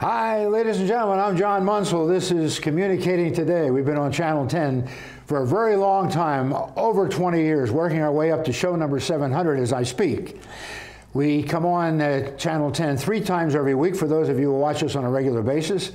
Hi, ladies and gentlemen, I'm John Munsell. This is Communicating Today. We've been on Channel 10 for a very long time, over 20 years, working our way up to show number 700 as I speak. We come on Channel 10 3 times every week for those of you who watch us on a regular basis,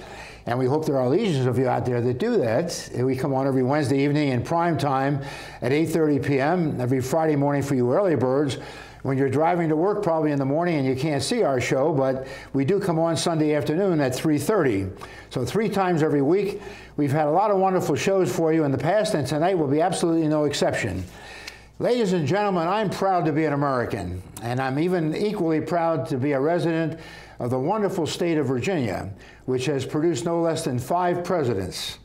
and we hope there are legions of you out there that do that. We come on every Wednesday evening in prime time at 8:30 p.m., every Friday morning for you early birds, when you're driving to work probably in the morning and you can't see our show, but we do come on Sunday afternoon at 3:30. So 3 times every week. We've had a lot of wonderful shows for you in the past, and tonight will be absolutely no exception. Ladies and gentlemen, I'm proud to be an American, and I'm even equally proud to be a resident of the wonderful state of Virginia, which has produced no less than 5 presidents.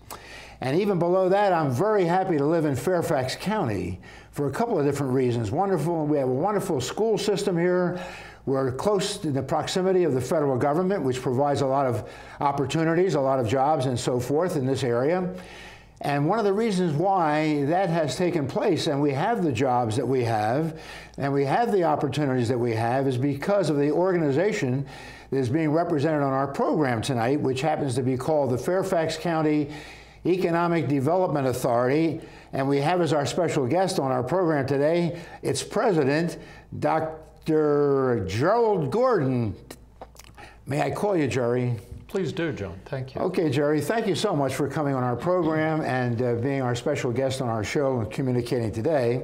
And even below that, I'm very happy to live in Fairfax County for a couple of different reasons. Wonderful, we have a wonderful school system here. We're close to the proximity of the federal government, which provides a lot of opportunities, a lot of jobs and so forth in this area. And one of the reasons why that has taken place and we have the jobs that we have and we have the opportunities that we have is because of the organization that is being represented on our program tonight, which happens to be called the Fairfax County Economic Development Authority. And we have as our special guest on our program today, its president, Dr. Gerald Gordon. May I call you Jerry? Please do, John. Thank you. Okay, Jerry, thank you so much for coming on our program and being our special guest on our show and Communicating Today.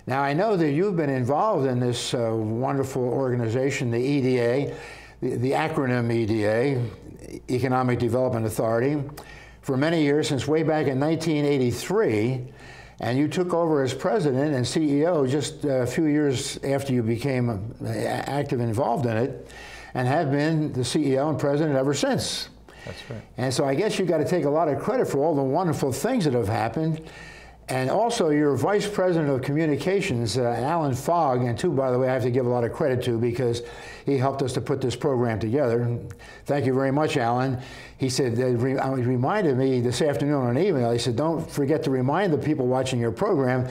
Now, I know that you've been involved in this wonderful organization, the EDA, the acronym EDA, Economic Development Authority, for many years, since way back in 1983, and you took over as president and CEO just a few years after you became active and involved in it, and have been the CEO and president ever since. That's right. And so I guess you've got to take a lot of credit for all the wonderful things that have happened. And also your vice president of communications, Alan Fogg, and too, by the way, I have to give a lot of credit to because he helped us to put this program together. Thank you very much, Alan. He said, he reminded me this afternoon on an email, he said, don't forget to remind the people watching your program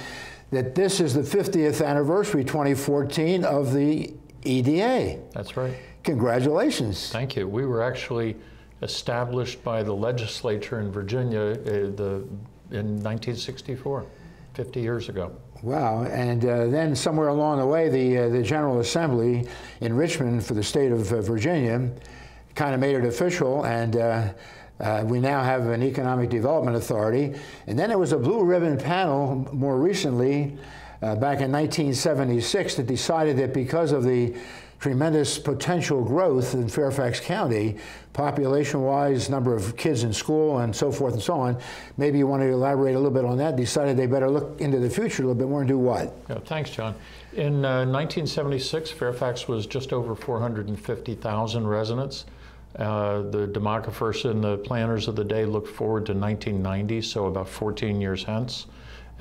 that this is the 50th anniversary, 2014, of the EDA. That's right. Congratulations. Thank you. We were actually established by the legislature in Virginia in 1964, 50 years ago. Wow. And then somewhere along the way, the General Assembly in Richmond for the state of Virginia kind of made it official, and we now have an Economic Development Authority. And then there was a blue ribbon panel more recently, back in 1976, that decided that because of the tremendous potential growth in Fairfax County, population-wise, number of kids in school and so forth and so on. Maybe you want to elaborate a little bit on that. Decided they better look into the future a little bit more and do what? Yeah, thanks, John. In 1976, Fairfax was just over 450,000 residents. The demographers and the planners of the day looked forward to 1990, so about 14 years hence,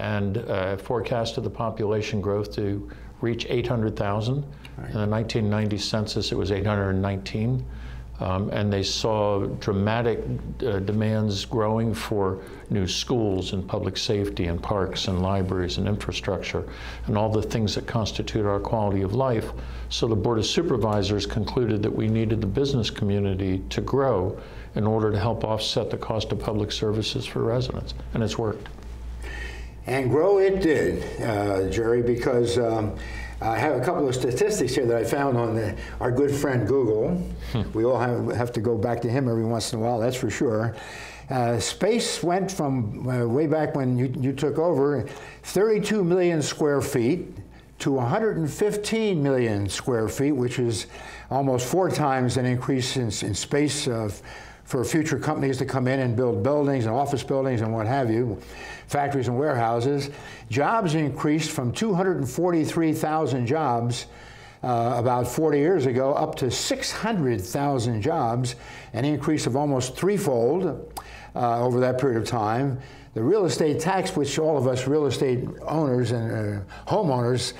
and forecasted the population growth to reach 800,000. Right. In the 1990 census, it was 819. And they saw dramatic demands growing for new schools and public safety and parks and libraries and infrastructure and all the things that constitute our quality of life. So the Board of Supervisors concluded that we needed the business community to grow in order to help offset the cost of public services for residents. And it's worked. And grow it did, Jerry, because I have a couple of statistics here that I found on our good friend Google. We all have to go back to him every once in a while, that's for sure. Space went from way back when you took over, 32 million square feet to 115 million square feet, which is almost 4 times an increase in space for future companies to come in and build buildings and office buildings and what have you, factories and warehouses. Jobs increased from 243,000 jobs about 40 years ago up to 600,000 jobs, an increase of almost threefold over that period of time. The real estate tax, which all of us real estate owners and homeowners,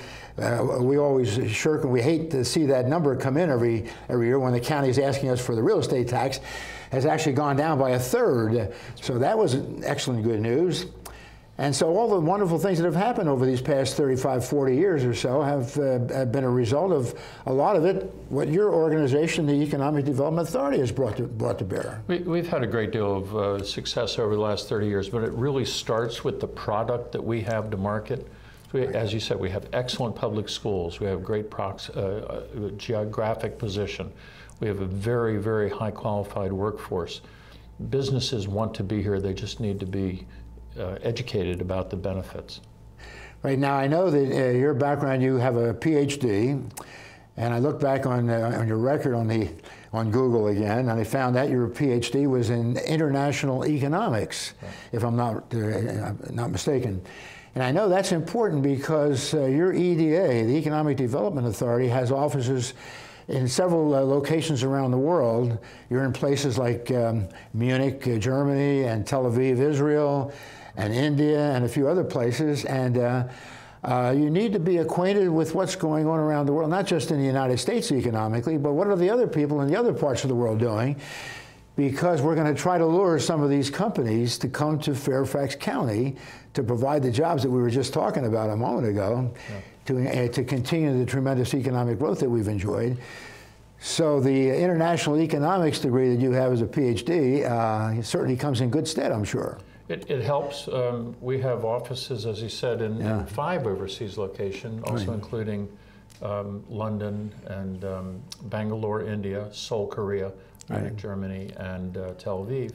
we always shirk and we hate to see that number come in every year when the county is asking us for the real estate tax, has actually gone down by 1/3. So that was excellent good news. And so all the wonderful things that have happened over these past 35, 40 years or so have been a result of a lot of it, what your organization, the Economic Development Authority, has brought to bear. We've had a great deal of success over the last 30 years, but it really starts with the product that we have to market. As you said, we have excellent public schools. We have great geographic position. We have a very, very high qualified workforce. Businesses want to be here. They just need to be educated about the benefits. Right now, I know that your background, you have a PhD, and I looked back on your record on Google again, and I found that your PhD was in international economics, right, if I'm not mistaken. And I know that's important because your EDA, the Economic Development Authority, has offices in several locations around the world. You're in places like Munich, Germany, and Tel Aviv, Israel, and India, and a few other places. And you need to be acquainted with what's going on around the world, not just in the United States economically, but what are the other people in the other parts of the world doing? Because we're going to try to lure some of these companies to come to Fairfax County to provide the jobs that we were just talking about a moment ago, yeah, to continue the tremendous economic growth that we've enjoyed. So the international economics degree that you have as a PhD certainly comes in good stead, I'm sure. It helps. We have offices, as you said, in 5 overseas locations, also right, including London and Bangalore, India, Seoul, Korea, right, Germany, and Tel Aviv.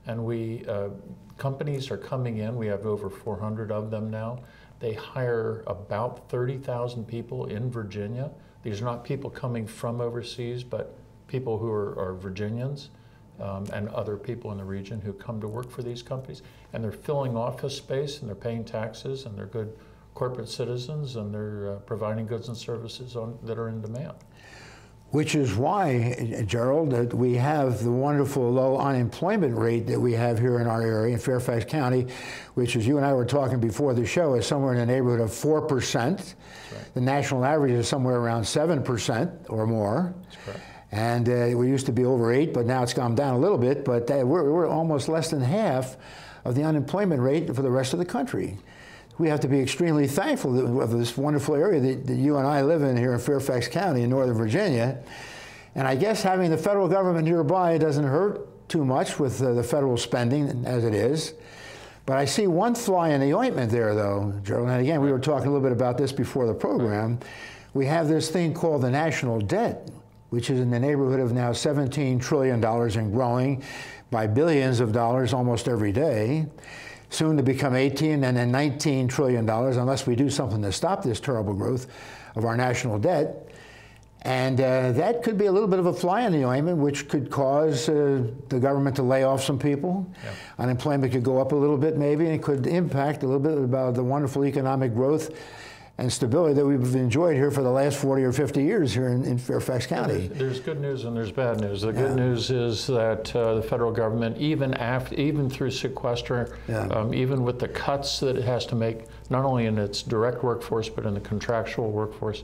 And companies are coming in. We have over 400 of them now. They hire about 30,000 people in Virginia. These are not people coming from overseas, but people who are Virginians and other people in the region who come to work for these companies. And they're filling office space, and they're paying taxes, and they're good corporate citizens, and they're providing goods and services that are in demand. Which is why, Gerald, that we have the wonderful low unemployment rate that we have here in our area, in Fairfax County, which, as you and I were talking before the show, is somewhere in the neighborhood of 4%. Right. The national average is somewhere around 7% or more. That's correct. And we used to be over 8, but now it's gone down a little bit, but we're almost less than half of the unemployment rate for the rest of the country. We have to be extremely thankful of this wonderful area that you and I live in here in Fairfax County in Northern Virginia. And I guess having the federal government nearby doesn't hurt too much with the federal spending as it is. But I see one fly in the ointment there, though, Gerald. And again, we were talking a little bit about this before the program. We have this thing called the national debt, which is in the neighborhood of now $17 trillion and growing by billions of dollars almost every day. Soon to become 18 and then $19 trillion unless we do something to stop this terrible growth of our national debt. And that could be a little bit of a fly in the ointment, which could cause the government to lay off some people. Yep. Unemployment could go up a little bit maybe, and it could impact a little bit about the wonderful economic growth and stability that we've enjoyed here for the last 40 or 50 years here in Fairfax County. There's good news and there's bad news. The good news is that the federal government, even through sequester, even with the cuts that it has to make, not only in its direct workforce, but in the contractual workforce,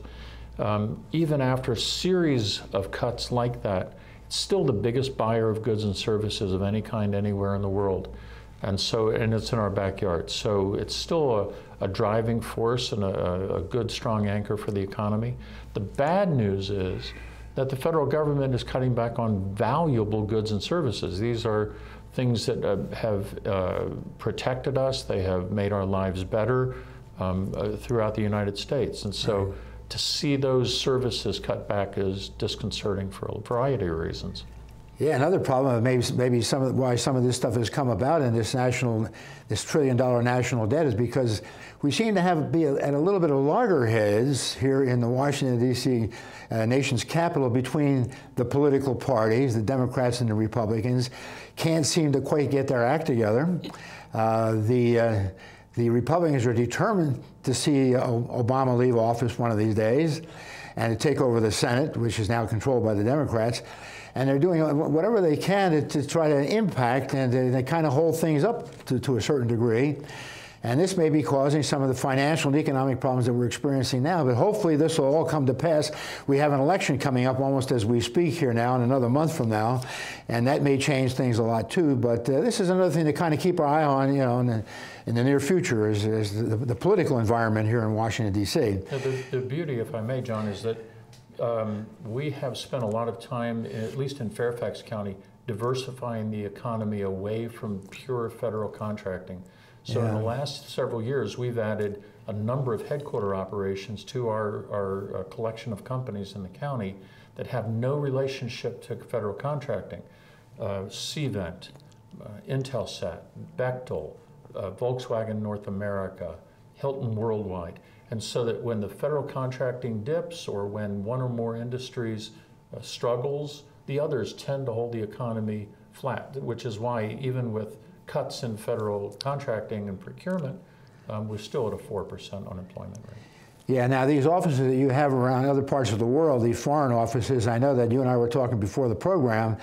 even after a series of cuts like that, it's still the biggest buyer of goods and services of any kind anywhere in the world. And it's in our backyard. So it's still a driving force and a good, strong anchor for the economy. The bad news is that the federal government is cutting back on valuable goods and services. These are things that have protected us. They have made our lives better throughout the United States. And so to see those services cut back is disconcerting for a variety of reasons. Yeah, another problem, maybe why some of this stuff has come about in this $1 trillion national debt is because we seem to be at a little bit of loggerheads here in the Washington, D.C. Nation's capital between the political parties, the Democrats and the Republicans. Can't seem to quite get their act together. The Republicans are determined to see Obama leave office one of these days and to take over the Senate, which is now controlled by the Democrats. And they're doing whatever they can to try to impact, and they kind of hold things up to a certain degree. And this may be causing some of the financial and economic problems that we're experiencing now, but hopefully this will all come to pass. We have an election coming up almost as we speak here now, in another month from now, and that may change things a lot too. But this is another thing to kind of keep our eye on, you know, in the near future is the political environment here in Washington, D.C. The beauty, if I may, John, is that we have spent a lot of time, at least in Fairfax County, diversifying the economy away from pure federal contracting. So in the last several years, we've added a number of headquarter operations to our collection of companies in the county that have no relationship to federal contracting. Cvent, Intelsat, Bechtel, Volkswagen North America, Hilton Worldwide. And so that when the federal contracting dips or when one or more industries struggles, the others tend to hold the economy flat, which is why even with cuts in federal contracting and procurement, we're still at a 4% unemployment rate. Yeah, now these offices that you have around other parts of the world, these foreign offices, I know that you and I were talking before the program,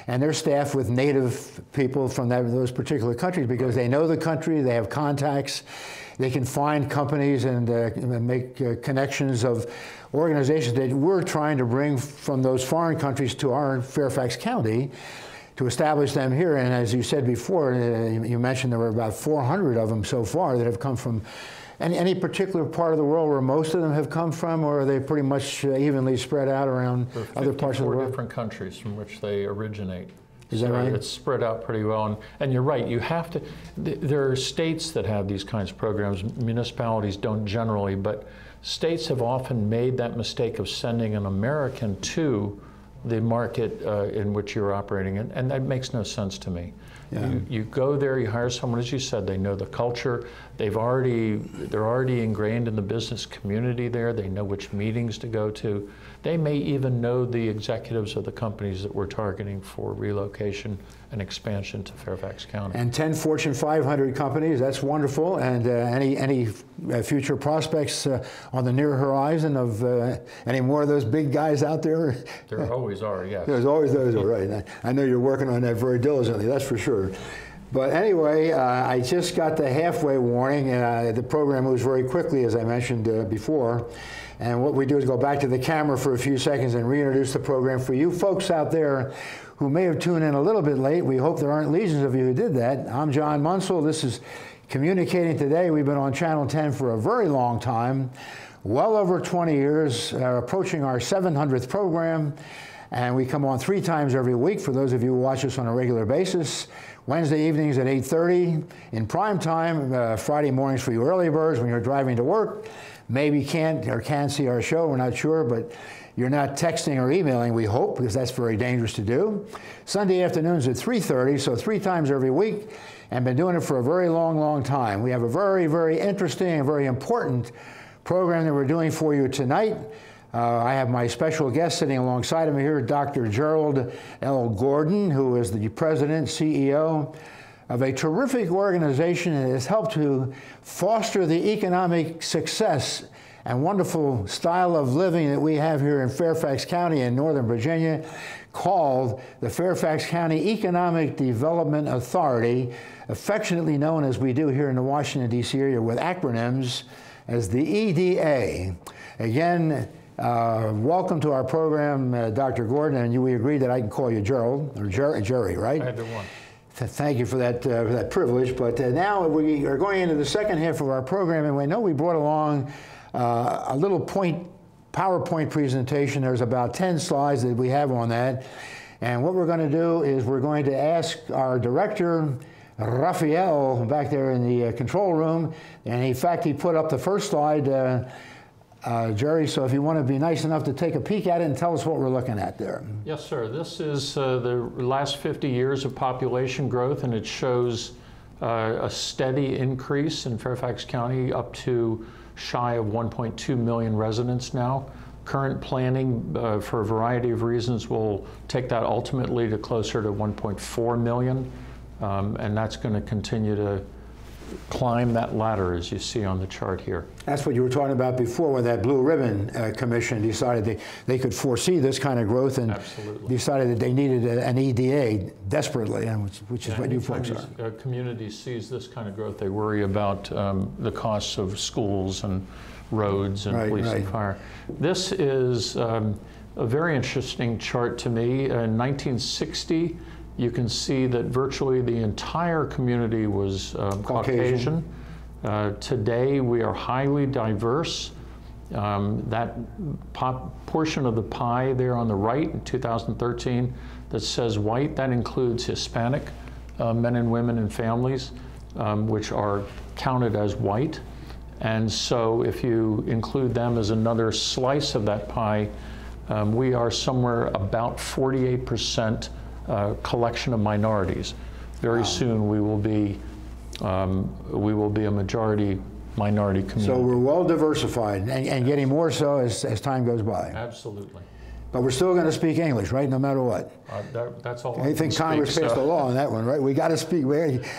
and they're staffed with native people from those particular countries because they know the country, they have contacts, they can find companies and make connections of organizations that we're trying to bring from those foreign countries to our Fairfax County to establish them here. And as you said before, you mentioned there were about 400 of them so far that have come from any particular part of the world where most of them have come from, or are they pretty much evenly spread out around other parts of the world? Different countries from which they originate. Is that right? It's spread out pretty well. And you're right, you have to, there are states that have these kinds of programs. Municipalities don't generally, but states have often made that mistake of sending an American to the market in which you're operating in, and that makes no sense to me. Yeah. You go there, you hire someone, as you said, they know the culture, they're already ingrained in the business community there, they know which meetings to go to. They may even know the executives of the companies that we're targeting for relocation and expansion to Fairfax County. And 10 Fortune 500 companies, that's wonderful. And any future prospects on the near horizon of any more of those big guys out there? There always are, yes. There's always those, right. I know you're working on that very diligently, that's for sure. But anyway, I just got the halfway warning. The program moves very quickly, as I mentioned before. And what we do is go back to the camera for a few seconds and reintroduce the program for you folks out there who may have tuned in a little bit late. We hope there aren't legions of you who did that. I'm John Munsell. This is Communicating Today. We've been on Channel 10 for a very long time, well over 20 years, approaching our 700th program. And we come on 3 times every week for those of you who watch us on a regular basis. Wednesday evenings at 8:30 in prime time, Friday mornings for you early birds when you're driving to work. Maybe can't or can see our show, we're not sure, but you're not texting or emailing, we hope, because that's very dangerous to do. Sunday afternoons at 3:30, so 3 times every week, and been doing it for a very long, long time. We have a very, very interesting and very important program that we're doing for you tonight. I have my special guest sitting alongside of me here, Dr. Gerald L. Gordon, who is the president, CEO of a terrific organization that has helped to foster the economic success and wonderful style of living that we have here in Fairfax County in Northern Virginia, called the Fairfax County Economic Development Authority, affectionately known as we do here in the Washington, D.C. area with acronyms as the EDA. Again, welcome to our program, Dr. Gordon, and we agreed that I can call you Gerald, or Jerry, right? Either one. Thank you for that privilege. But now we are going into the second half of our program, and we know we brought along a little PowerPoint presentation. There's about 10 slides that we have on that. And what we're going to do is we're going to ask our director, Raphael, back there in the control room, and in fact, he put up the first slide, Jerry, so if you want to be nice enough to take a peek at it and tell us what we're looking at there. Yes, sir. This is the last 50 years of population growth, and it shows a steady increase in Fairfax County up to shy of 1.2 million residents now. Current planning, for a variety of reasons, will take that ultimately to closer to 1.4 million, and that's going to continue to climb that ladder, as you see on the chart here. That's what you were talking about before, when that Blue Ribbon Commission decided they could foresee this kind of growth and decided that they needed an EDA desperately, and which is what you folks are. Communities sees this kind of growth, they worry about the costs of schools and roads and police and fire. This is a very interesting chart to me. In 1960, you can see that virtually the entire community was Caucasian. Today, we are highly diverse. That portion of the pie there on the right in 2013 that says white, that includes Hispanic men and women and families, which are counted as white. And so if you include them as another slice of that pie, we are somewhere about 48% collection of minorities. Very soon we will be a majority minority community. So we're well diversified and getting more so as time goes by. Absolutely. But we're still going to speak English, right? No matter what. That's all. I think Congress passed a law on that one, right? We got to speak,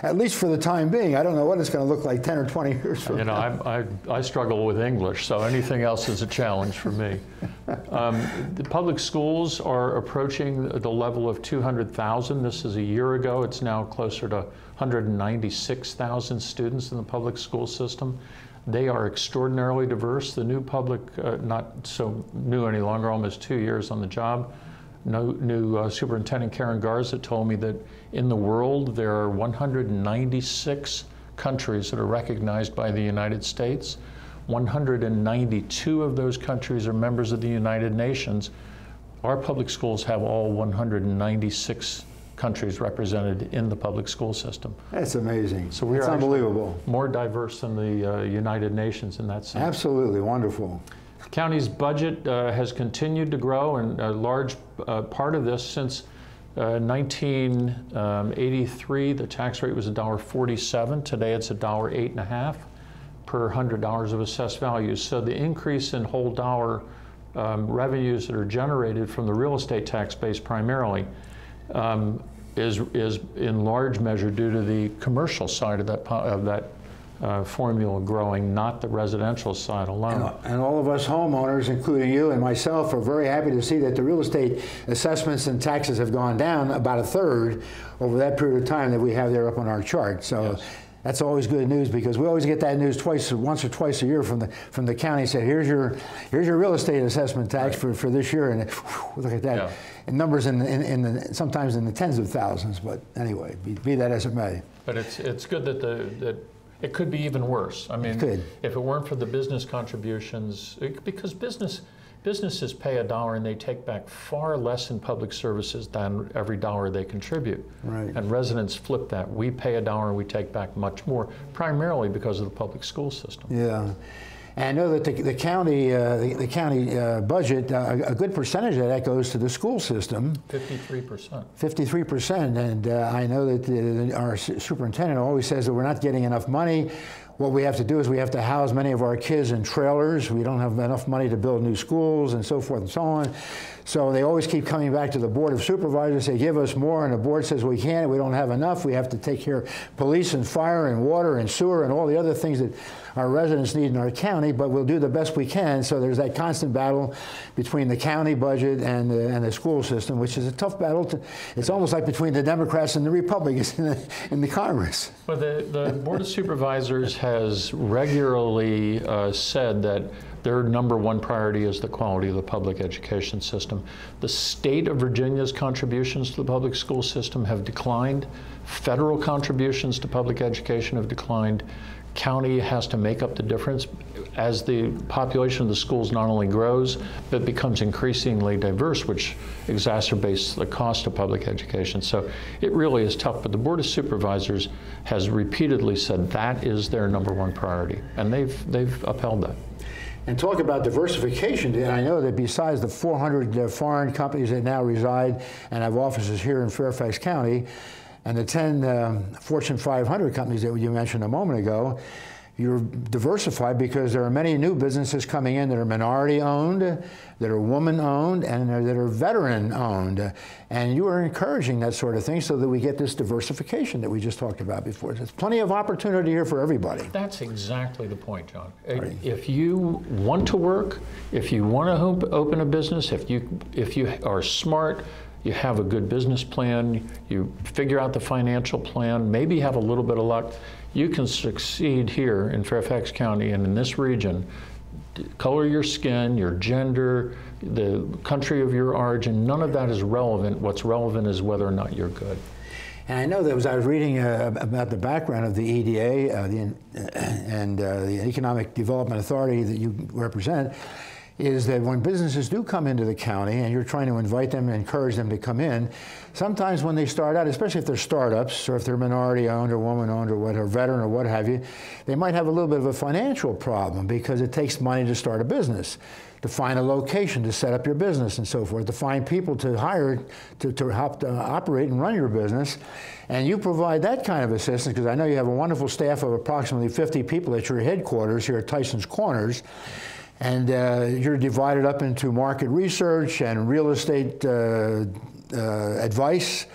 at least for the time being. I don't know what it's going to look like 10 or 20 years from now. I struggle with English, so anything else is a challenge for me. The public schools are approaching the level of 200,000. This is a year ago. It's now closer to 196,000 students in the public school system. They are extraordinarily diverse. The new public, not so new any longer, almost 2 years on the job. New Superintendent Karen Garza told me that in the world there are 196 countries that are recognized by the United States. 192 of those countries are members of the United Nations. Our public schools have all 196 countries represented in the public school system. That's amazing. So we're unbelievable. More diverse than the United Nations in that sense. Absolutely wonderful. The county's budget has continued to grow, and a large part of this since 1983, the tax rate was $1.47. Today it's $1.85 per $100 of assessed values. So the increase in whole dollar revenues that are generated from the real estate tax base primarily is in large measure due to the commercial side of that formula growing, not the residential side alone. And all of us homeowners, including you and myself, are very happy to see that the real estate assessments and taxes have gone down about a third over that period of time that we have there up on our chart. So that's always good news, because we always get that news once or twice a year from the county. Say, here's your real estate assessment tax for this year, and look at that. Yeah. And numbers sometimes in the tens of thousands. But anyway, be that as it may. But it's good that it could be even worse. I mean, if it weren't for the business contributions, because businesses pay $1 and they take back far less in public services than every $1 they contribute. Right. And residents flip that. We pay $1 and we take back much more, primarily because of the public school system. Yeah. And I know that the county budget, a good percentage of that goes to the school system. 53%. 53%, and I know that our superintendent always says that we're not getting enough money. What we have to do is we have to house many of our kids in trailers. We don't have enough money to build new schools and so forth and so on. So they always keep coming back to the Board of Supervisors, say, give us more, and the board says we can't, we don't have enough. We have to take care of police and fire and water and sewer and all the other things that our residents need in our county, but we'll do the best we can. So there's that constant battle between the county budget and the school system, which is a tough battle. It's almost like between the Democrats and the Republicans in the Congress. Well, the Board of Supervisors has regularly said that their #1 priority is the quality of the public education system. The state of Virginia's contributions to the public school system have declined. Federal contributions to public education have declined. County has to make up the difference as the population of the schools not only grows, but becomes increasingly diverse, which exacerbates the cost of public education. So it really is tough, but the Board of Supervisors has repeatedly said that is their #1 priority, and they've upheld that. And talk about diversification. And I know that besides the 400 foreign companies that now reside and have offices here in Fairfax County, and the 10 Fortune 500 companies that you mentioned a moment ago, you're diversified because there are many new businesses coming in that are minority owned, that are woman owned, and that are veteran owned. And you are encouraging that sort of thing so that we get this diversification that we just talked about before. There's plenty of opportunity here for everybody. That's exactly the point, John. Right. If you want to work, if you want to open a business, if you are smart, you have a good business plan, you figure out the financial plan, maybe have a little bit of luck, you can succeed here in Fairfax County and in this region. Color your skin, your gender, the country of your origin, none of that is relevant. What's relevant is whether or not you're good. And I know that I was reading about the background of the EDA and the Economic Development Authority that you represent, is that when businesses do come into the county and you're trying to invite them and encourage them to come in, sometimes when they start out, especially if they're startups or if they're minority owned or woman owned or whatever, veteran or what have you, they might have a little bit of a financial problem because it takes money to start a business, to find a location to set up your business and so forth, to find people to hire to help operate and run your business. And you provide that kind of assistance because I know you have a wonderful staff of approximately 50 people at your headquarters here at Tyson's Corners. And you're divided up into market research and real estate advice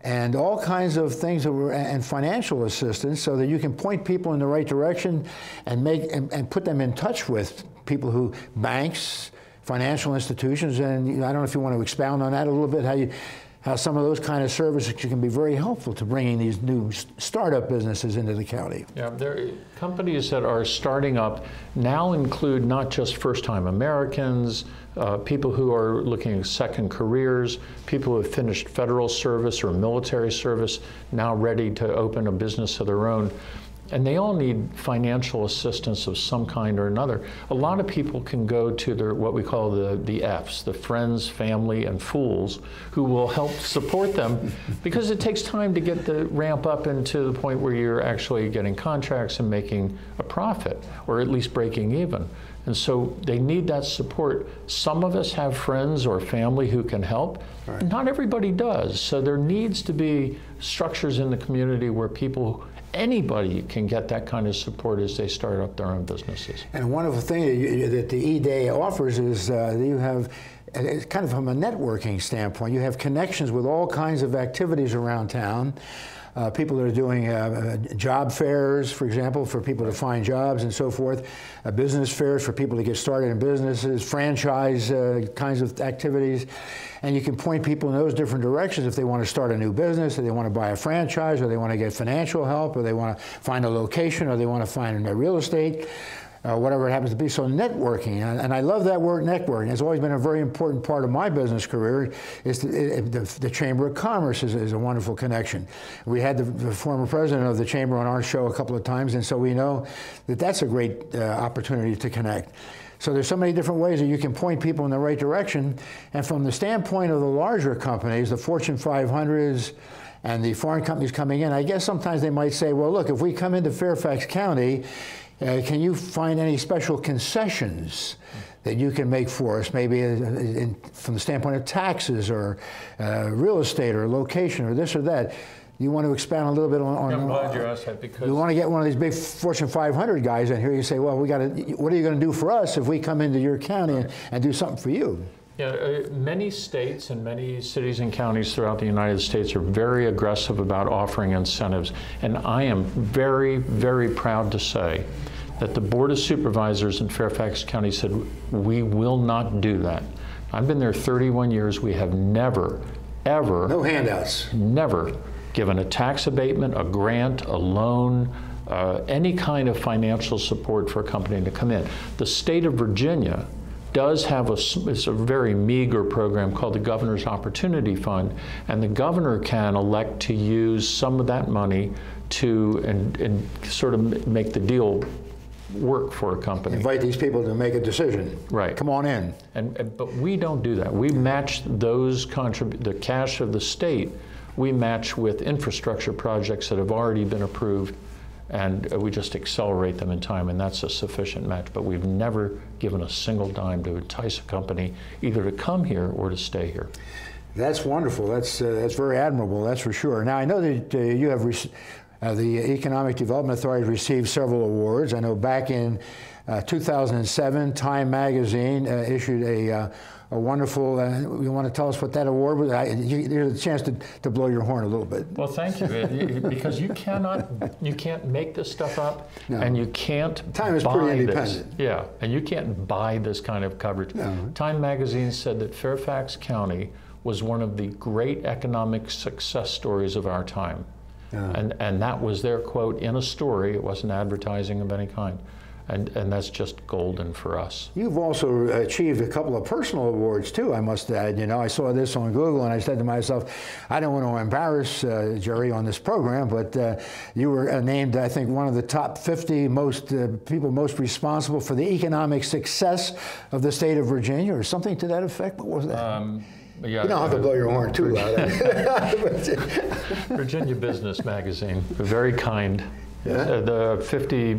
and all kinds of things and financial assistance so that you can point people in the right direction and put them in touch with people who, banks, financial institutions, and I don't know if you want to expound on that a little bit, how some of those kind of services can be very helpful to bringing these new startup businesses into the county. Yeah, companies that are starting up now include not just first-time Americans, people who are looking at second careers, people who have finished federal service or military service, now ready to open a business of their own. And they all need financial assistance of some kind or another. A lot of people can go to what we call the Fs, the friends, family, and fools, who will help support them because it takes time to get the ramp up into the point where you're actually getting contracts and making a profit, or at least breaking even. And so they need that support. Some of us have friends or family who can help. Right. Not everybody does. So there needs to be structures in the community where anybody can get that kind of support as they start up their own businesses. And one of the things that the E-Day offers is that you have, kind of from a networking standpoint, you have connections with all kinds of activities around town. People that are doing job fairs, for example, for people to find jobs and so forth, business fairs for people to get started in businesses, franchise kinds of activities. And you can point people in those different directions if they want to start a new business, or they want to buy a franchise, or they want to get financial help, or they want to find a location, or they want to find a real estate. Whatever it happens to be. So networking, and I love that word, networking. It's always been a very important part of my business career. The Chamber of Commerce is a wonderful connection. We had the former president of the Chamber on our show a couple of times, and so we know that that's a great opportunity to connect. So there's so many different ways that you can point people in the right direction. And from the standpoint of the larger companies, the Fortune 500s, and the foreign companies coming in, I guess sometimes they might say, well, look, if we come into Fairfax County, can you find any special concessions that you can make for us, maybe from the standpoint of taxes or real estate or location or this or that? You want to expand a little bit on I'm glad you asked that, because you want to get one of these big Fortune 500 guys in here. You say, well, what are you going to do for us if we come into your county and do something for you? Yeah, many states and many cities and counties throughout the United States are very aggressive about offering incentives. And I am very, very proud to say that the Board of Supervisors in Fairfax County said, we will not do that. I've been there 31 years. We have never, ever. No handouts. Never given a tax abatement, a grant, a loan, any kind of financial support for a company to come in. The state of Virginia does have it's a very meager program called the Governor's Opportunity Fund, and the governor can elect to use some of that money to and sort of make the deal work for a company. Invite these people to make a decision. Right. Come on in. But we don't do that. We match the cash of the state, we match with infrastructure projects that have already been approved, and we just accelerate them in time, and that's a sufficient match. But we've never given a single dime to entice a company either to come here or to stay here. That's wonderful. That's very admirable, that's for sure. Now, I know that you have The Economic Development Authority received several awards. I know back in 2007, Time Magazine issued a wonderful, you want to tell us what that award was? Here's a chance to blow your horn a little bit. Well, thank you, because you can't make this stuff up, no. And you can't Time is pretty independent. Yeah, and you can't buy this kind of coverage. No. Time Magazine said that Fairfax County was one of the great economic success stories of our time. Yeah. And that was their quote in a story. It wasn't advertising of any kind. And that's just golden for us. You've also achieved a couple of personal awards too, I must add. You know, I saw this on Google and I said to myself, I don't want to embarrass Jerry on this program, but you were named, I think, one of the top 50 people most responsible for the economic success of the state of Virginia, or something to that effect. What was that? Yeah, you don't have to blow your horn too loud. Virginia Business Magazine, very kind. Yeah. The 50,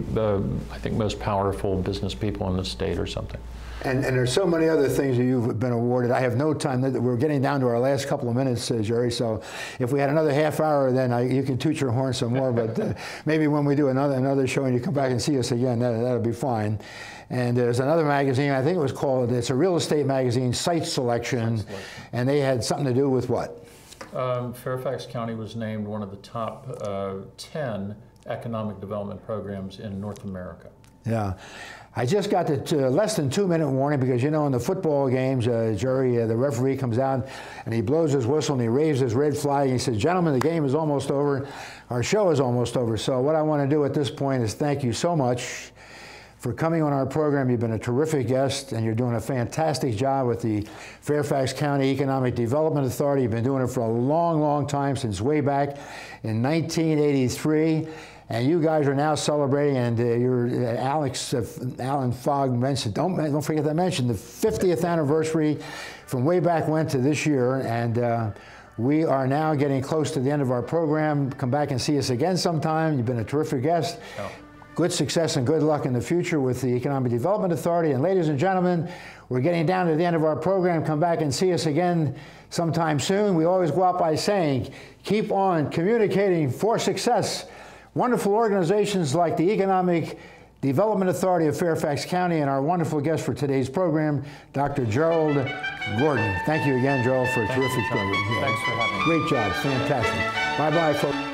I think, most powerful business people in the state or something. And there's so many other things that you've been awarded. I have no time. We're getting down to our last couple of minutes, Jerry, so if we had another half hour, then you can toot your horn some more, but maybe when we do another show and you come back and see us again, that'll be fine. And there's another magazine, I think it was called, it's a real estate magazine, Site Selection, and they had something to do with what? Fairfax County was named one of the top 10 economic development programs in North America. Yeah. I just got the less than 2-minute warning because, you know, in the football games, Jerry, the referee comes out and he blows his whistle and he waves his red flag and he says, gentlemen, the game is almost over. Our show is almost over. So what I want to do at this point is thank you so much for coming on our program. You've been a terrific guest and you're doing a fantastic job with the Fairfax County Economic Development Authority. You've been doing it for a long, long time, since way back in 1983. And you guys are now celebrating, and Alan Fogg mentioned, don't forget to mention, the 50th anniversary from way back when to this year. And we are now getting close to the end of our program. Come back and see us again sometime. You've been a terrific guest. Oh. Good success and good luck in the future with the Economic Development Authority. And ladies and gentlemen, we're getting down to the end of our program. Come back and see us again sometime soon. We always go out by saying, keep on communicating for success. Wonderful organizations like the Economic Development Authority of Fairfax County, and our wonderful guest for today's program, Dr. Gerald Gordon. Thank you again, Gerald, for a terrific program. Thanks for having me. Great job. Fantastic. Bye-bye, folks.